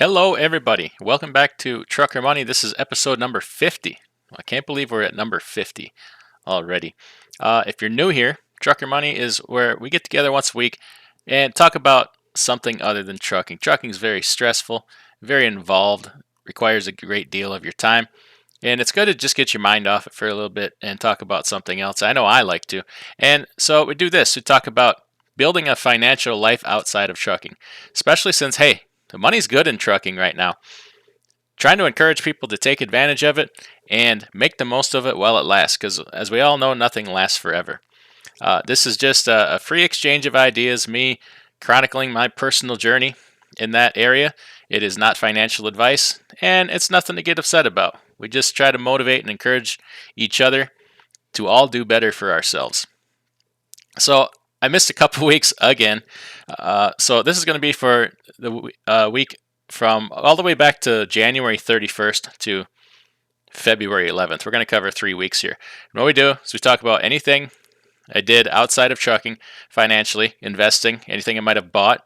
Hello, everybody. Welcome back to Trucker Money. This is episode number 50. I can't believe we're at number 50 already. If you're new here, Trucker Money is where we get together once a week and talk about something other than trucking. Trucking is very stressful, very involved, requires a great deal of your time, and it's good to just get your mind off it for a little bit and talk about something else. I know I like to. And so we do this. We talk about building a financial life outside of trucking, especially since, hey, the money's good in trucking right now. Trying to encourage people to take advantage of it and make the most of it while it lasts, because as we all know, nothing lasts forever. This is just a free exchange of ideas, me chronicling my personal journey in that area. It is not financial advice, and it's nothing to get upset about. We just try to motivate and encourage each other to all do better for ourselves. So I missed a couple weeks again. So this is going to be for the week from all the way back to January 31st to February 11th. We're going to cover 3 weeks here. And what we do is we talk about anything I did outside of trucking, financially, investing, anything I might have bought,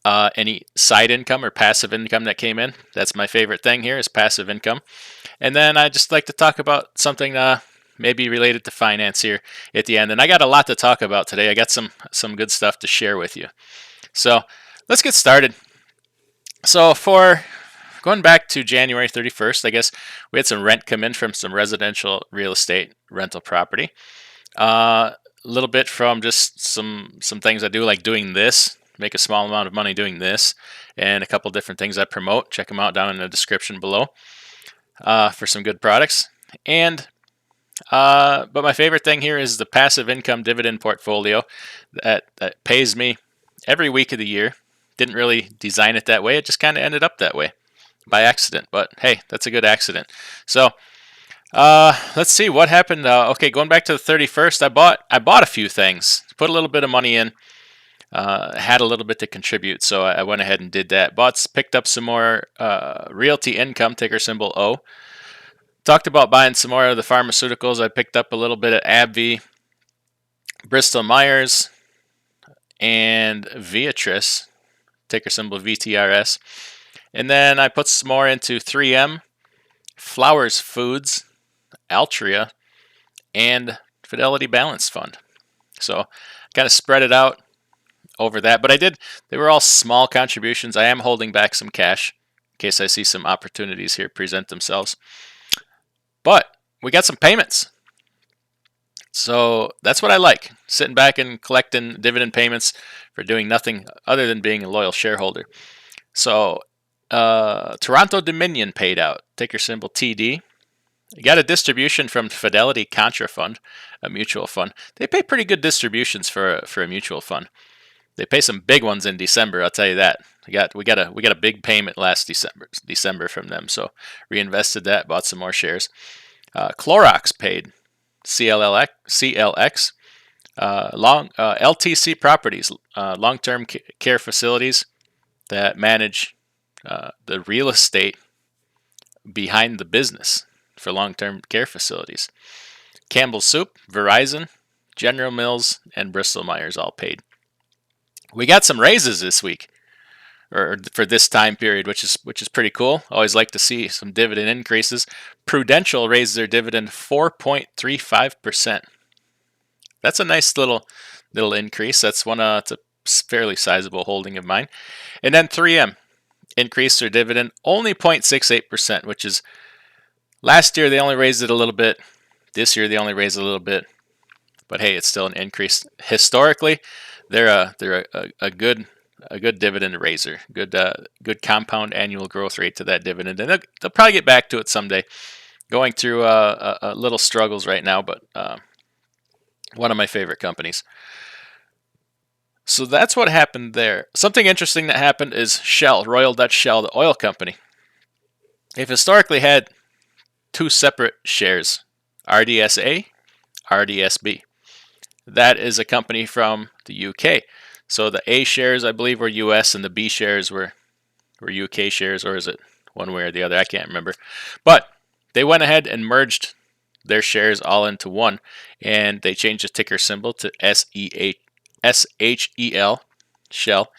any side income or passive income that came in. That's my favorite thing here is passive income. And then I just like to talk about something maybe related to finance here at the end. And I got a lot to talk about today. I got some good stuff to share with you. So let's get started. So for going back to January 31st, I guess we had some rent come in from some residential real estate rental property. A little bit from just some things I do, like doing this, make a small amount of money doing this, and a couple different things I promote. Check them out down in the description below for some good products. And but my favorite thing here is the passive income dividend portfolio that pays me every week of the year. Didn't really design it that way. It just kind of ended up that way by accident. But hey, that's a good accident. So let's see what happened. Okay, going back to the 31st, I bought a few things. Put a little bit of money in. Had a little bit to contribute, so I went ahead and did that. Picked up some more realty income, ticker symbol O. Talked about buying some more of the pharmaceuticals. I picked up a little bit of AbbVie, Bristol Myers, and Viatris, ticker symbol VTRS. And then I put some more into 3M, Flowers Foods, Altria, and Fidelity Balance Fund. So kind of spread it out over that. But they were all small contributions. I am holding back some cash in case I see some opportunities here present themselves. But we got some payments. So that's what I like, sitting back and collecting dividend payments for doing nothing other than being a loyal shareholder. So Toronto Dominion paid out, ticker symbol TD. You got a distribution from Fidelity Contra Fund, a mutual fund. They pay pretty good distributions for a mutual fund. They pay some big ones in December, I'll tell you that. We got a big payment last December from them, so reinvested that, bought some more shares. Clorox paid, CLX, LTC Properties, long-term care facilities that manage the real estate behind the business for long-term care facilities. Campbell's Soup, Verizon, General Mills, and Bristol Myers all paid. We got some raises this week, or for this time period, which is pretty cool. Always like to see some dividend increases. Prudential raised their dividend 4.35%. That's a nice little increase. That's it's a fairly sizable holding of mine. And then 3M increased their dividend only 0.68%, which is last year they only raised it a little bit. This year they only raised it a little bit. But hey, it's still an increase. Historically, they're a good dividend raiser, good compound annual growth rate to that dividend, and they'll probably get back to it someday. Going through a little struggles right now, but one of my favorite companies. So that's what happened there. Something interesting that happened is Shell, Royal Dutch Shell, the oil company. They've historically had two separate shares, RDSA, RDSB. That is a company from the UK. So the A shares, I believe, were US, and the B shares were UK shares, or is it one way or the other? I can't remember. But they went ahead and merged their shares all into one, and they changed the ticker symbol to SHEL, Shell,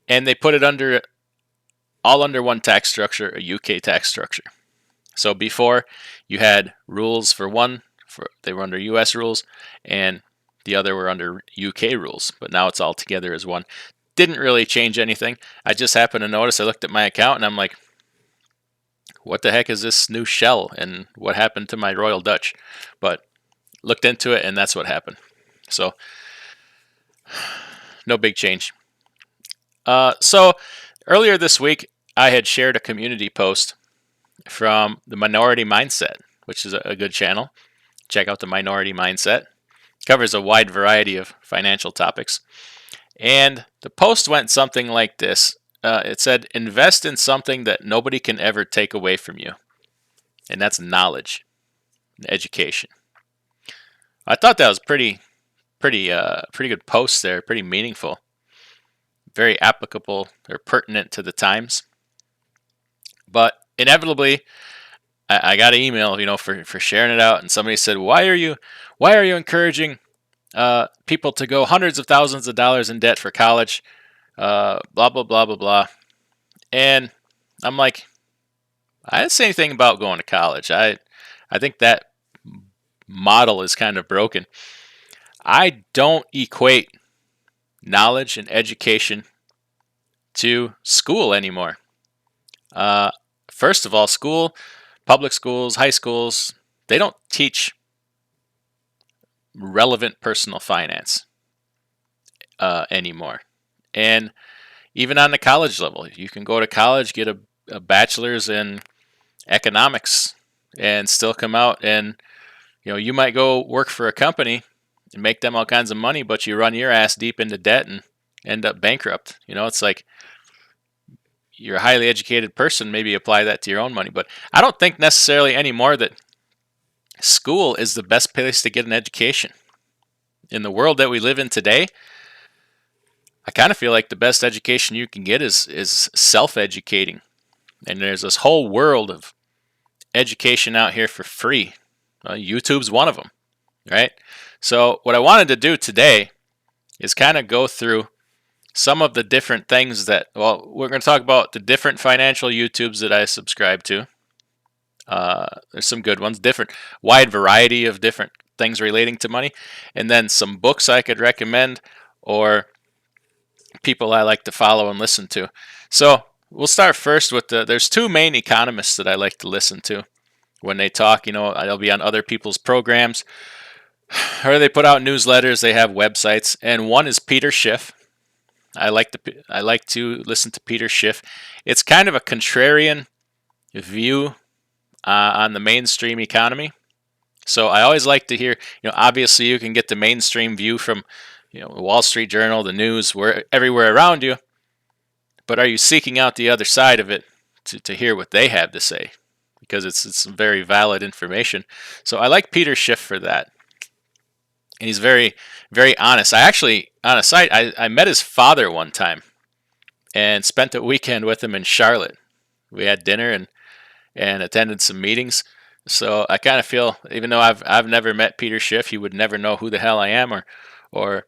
and they put it under all under one tax structure, a UK tax structure. So before, you had rules for one, they were under US rules, and the other were under UK rules, but now it's all together as one. Didn't really change anything. I just happened to notice, I looked at my account and I'm like, what the heck is this new shell, and what happened to my Royal Dutch? But looked into it and that's what happened. So no big change. So earlier this week, I had shared a community post from the Minority Mindset, which is a good channel. Check out the Minority Mindset. It covers a wide variety of financial topics. And the post went something like this. It said, invest in something that nobody can ever take away from you. And that's knowledge and education. I thought that was pretty good post there, pretty meaningful, very applicable or pertinent to the times. But inevitably, I got an email, for sharing it out, and somebody said, "Why are you encouraging people to go hundreds of thousands of dollars in debt for college? Blah blah blah blah blah." And I'm like, I didn't say anything about going to college. I think that model is kind of broken. I don't equate knowledge and education to school anymore. First of all, public schools, high schools, they don't teach relevant personal finance anymore. And even on the college level, you can go to college, get a bachelor's in economics, and still come out and, you might go work for a company and make them all kinds of money, but you run your ass deep into debt and end up bankrupt. It's like, you're a highly educated person, maybe apply that to your own money. But I don't think necessarily anymore that school is the best place to get an education. In the world that we live in today, I kind of feel like the best education you can get is self-educating. And there's this whole world of education out here for free. YouTube's one of them, right? So what I wanted to do today is kind of go through some of the different things we're going to talk about the different financial YouTubes that I subscribe to. There's some good ones, wide variety of different things relating to money, and then some books I could recommend or people I like to follow and listen to. So we'll start first with there's two main economists that I like to listen to when they talk. I'll be on other people's programs, or they put out newsletters, they have websites, and one is Peter Schiff. I like to listen to Peter Schiff. It's kind of a contrarian view on the mainstream economy. So I always like to hear, obviously you can get the mainstream view from, the Wall Street Journal, the news, everywhere around you. But are you seeking out the other side of it to hear what they have to say? Because it's very valid information. So I like Peter Schiff for that. And he's very, very honest. I actually, on a site, I met his father one time and spent a weekend with him in Charlotte. We had dinner and attended some meetings. So I kind of feel, even though I've never met Peter Schiff, he would never know who the hell I am or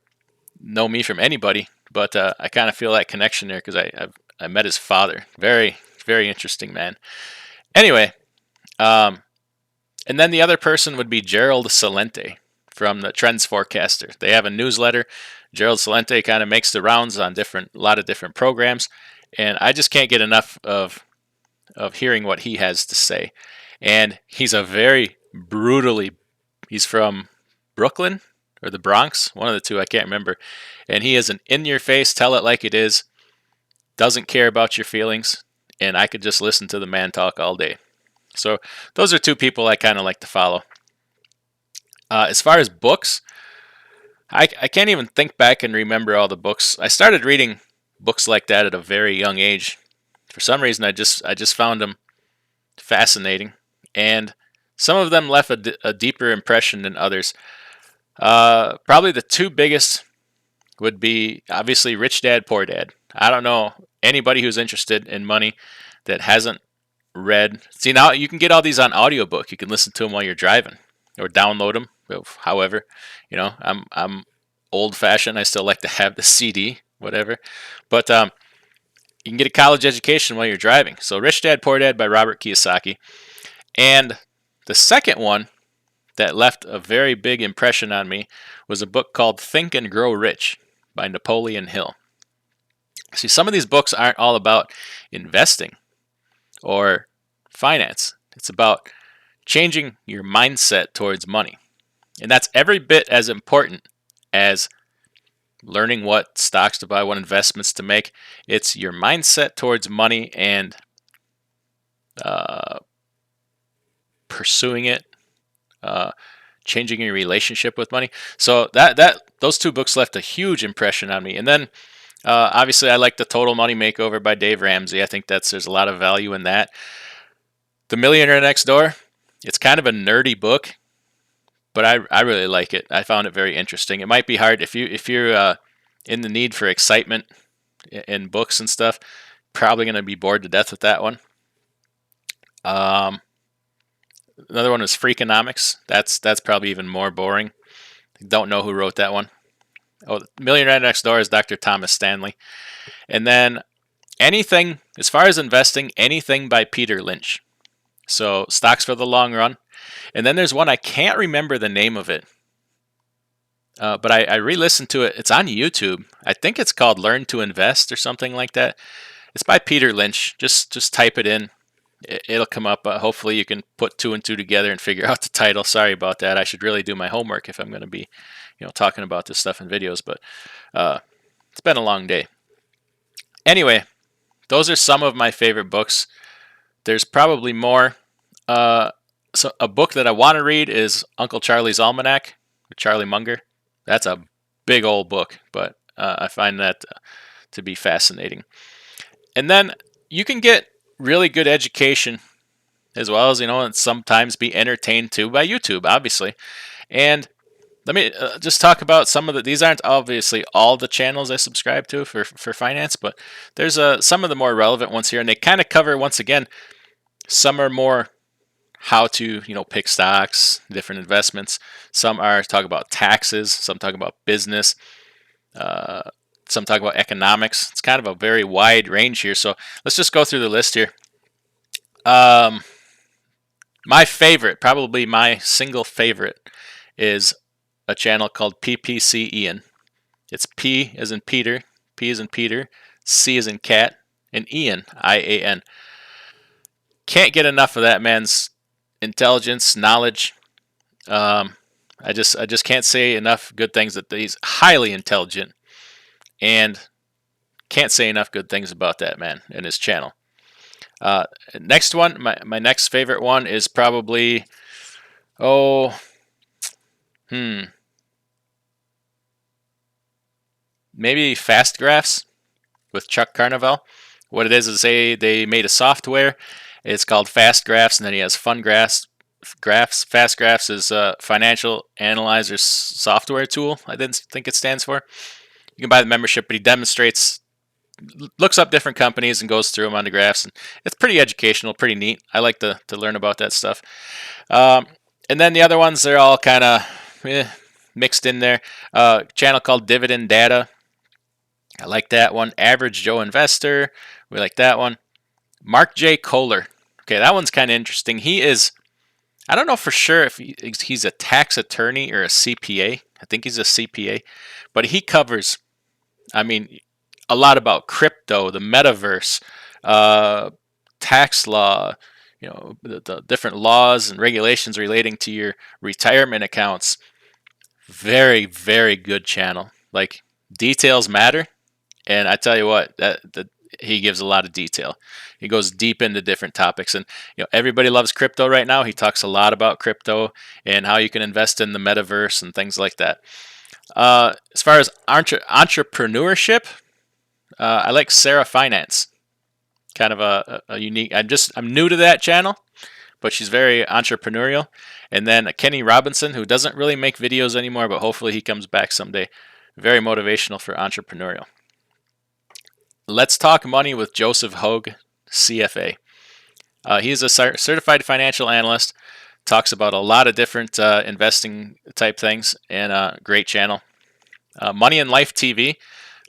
know me from anybody. But I kind of feel that connection there because I met his father. Very, very interesting man. Anyway, and then the other person would be Gerald Celente from the Trends Forecaster. They have a newsletter. Gerald Celente kind of makes the rounds on a lot of different programs, and I just can't get enough of hearing what he has to say. And he's he's from Brooklyn or the Bronx, one of the two, I can't remember. And he is an in-your-face, tell it like it is, doesn't care about your feelings, and I could just listen to the man talk all day. So those are two people I kind of like to follow. As far as books, I can't even think back and remember all the books. I started reading books like that at a very young age. For some reason, I just found them fascinating, and some of them left a deeper impression than others. Probably the two biggest would be obviously Rich Dad, Poor Dad. I don't know anybody who's interested in money that hasn't read. See, now you can get all these on audiobook. You can listen to them while you're driving or download them. However, I'm old fashioned. I still like to have the CD, whatever. But you can get a college education while you're driving. So Rich Dad, Poor Dad by Robert Kiyosaki. And the second one that left a very big impression on me was a book called Think and Grow Rich by Napoleon Hill. See, some of these books aren't all about investing or finance. It's about changing your mindset towards money. And that's every bit as important as learning what stocks to buy, what investments to make. It's your mindset towards money and pursuing it, changing your relationship with money. So those two books left a huge impression on me. And then obviously I like The Total Money Makeover by Dave Ramsey. I think there's a lot of value in that. The Millionaire Next Door, it's kind of a nerdy book, but I really like it. I found it very interesting. It might be hard if you're in the need for excitement in books and stuff. Probably going to be bored to death with that one. Another one was Freakonomics. That's probably even more boring. Don't know who wrote that one. Oh, Millionaire Next Door is Dr. Thomas Stanley. And then anything, as far as investing, anything by Peter Lynch. So Stocks for the Long Run. And then there's one, I can't remember the name of it. But I re-listened to it. It's on YouTube. I think it's called Learn to Invest or something like that. It's by Peter Lynch. Just type it in. It'll come up. Hopefully you can put two and two together and figure out the title. Sorry about that. I should really do my homework if I'm going to be, talking about this stuff in videos. But it's been a long day. Anyway, those are some of my favorite books. There's probably more. So a book that I want to read is Uncle Charlie's Almanac with Charlie Munger. That's a big old book, but I find that to be fascinating. And then you can get really good education as well as, and sometimes be entertained too by YouTube, obviously. And let me just talk about some of these aren't obviously all the channels I subscribe to for finance, but there's some of the more relevant ones here, and they kind of cover, once again, some are more how to, pick stocks, different investments. Some are talk about taxes, some talk about business, some talk about economics. It's kind of a very wide range here. So let's just go through the list here. My favorite, probably my single favorite, is a channel called PPC Ian. It's P as in Peter, P as in Peter, C as in cat, and Ian, I-A-N. Can't get enough of that man's intelligence, knowledge. I just can't say enough good things. That he's highly intelligent, and can't say enough good things about that man and his channel. Next one, my next favorite one is probably maybe Fast Graphs with Chuck Carnevale. What it is they made a software. It's called Fast Graphs, and then he has Fun Graphs. Fast Graphs is a financial analyzer software tool. I didn't think it stands for. You can buy the membership, but he demonstrates, looks up different companies and goes through them on the graphs. And it's pretty educational, pretty neat. I like to learn about that stuff. And then the other ones, they're all kind of mixed in there. Channel called Dividend Data. I like that one. Average Joe Investor. We like that one. Mark J. Kohler. Okay, that one's kind of interesting. He is, I don't know for sure if he's a tax attorney or a CPA. I think he's a CPA. But he covers, a lot about crypto, the metaverse, tax law, the different laws and regulations relating to your retirement accounts. Very, very good channel. Like, details matter. And I tell you what, he gives a lot of detail. He goes deep into different topics, and everybody loves crypto right now. He talks a lot about crypto and how you can invest in the metaverse and things like that. As far as entrepreneurship, I like Sarah Finance. Kind of a unique. I'm new to that channel, but she's very entrepreneurial. And then Kenny Robinson, who doesn't really make videos anymore, but hopefully he comes back someday. Very motivational for entrepreneurial. Let's Talk Money with Joseph Hogue, CFA. He's a certified financial analyst, talks about a lot of different investing type things, and great channel. Money and Life TV,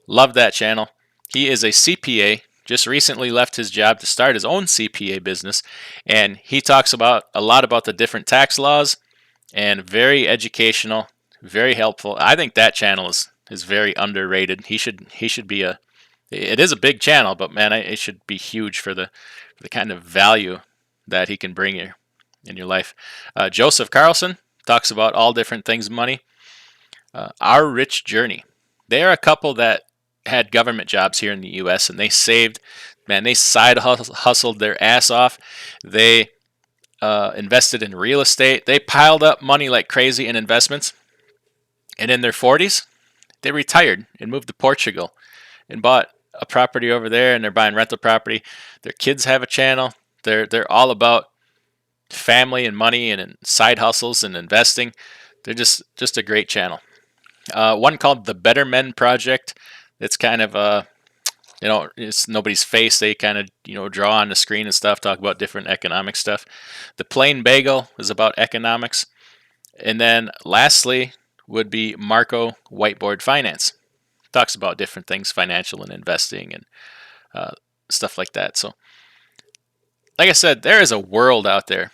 love that channel. He is a CPA, just recently left his job to start his own CPA business, and he talks about a lot about the different tax laws, and very educational, very helpful. I think that channel is very underrated. He should be a. It is a big channel, but man, it should be huge for the kind of value that he can bring you in your life. Joseph Carlson talks about all different things money. Our Rich Journey. They are a couple that had government jobs here in the U.S. and they saved. Man, they side hustled their ass off. They invested in real estate. They piled up money like crazy in investments. And in their 40s, they retired and moved to Portugal and bought a property over there, and they're buying rental property. Their kids have a channel. They're all about family and money and side hustles and investing. They're just a great channel. One called the Better Men Project. It's kind of it's nobody's face. They kind of draw on the screen and stuff. Talk about different economic stuff. The Plain Bagel is about economics, and then lastly would be Marco Whiteboard Finance. Talks about different things, financial and investing and stuff like that. So, like I said, there is a world out there.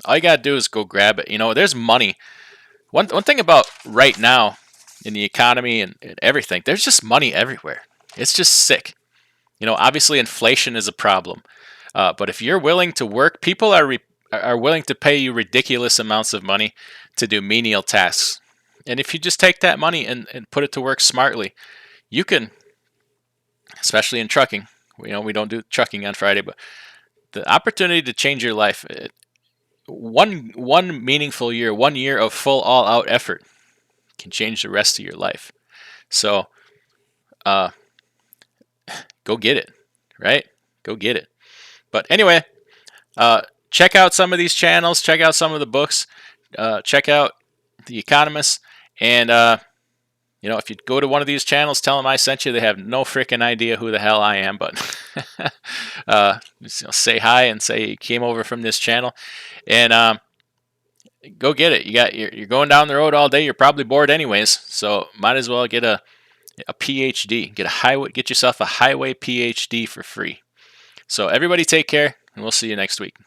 All you gotta do is go grab it. There's money. One thing about right now in the economy and everything, there's just money everywhere. It's just sick. Obviously inflation is a problem, but if you're willing to work, people are willing to pay you ridiculous amounts of money to do menial tasks. And if you just take that money and put it to work smartly, you can, especially in trucking. We don't do trucking on Friday, but the opportunity to change your life, one meaningful year, 1 year of full all-out effort can change the rest of your life. So, go get it, right? Go get it. But anyway, check out some of these channels. Check out some of the books. Check out The Economist. And, if you go to one of these channels, tell them I sent you. They have no freaking idea who the hell I am, but say hi and say you came over from this channel. And go get it. You're going down the road all day. You're probably bored anyways, so might as well get a PhD. Get yourself a highway PhD for free. So everybody take care, and we'll see you next week.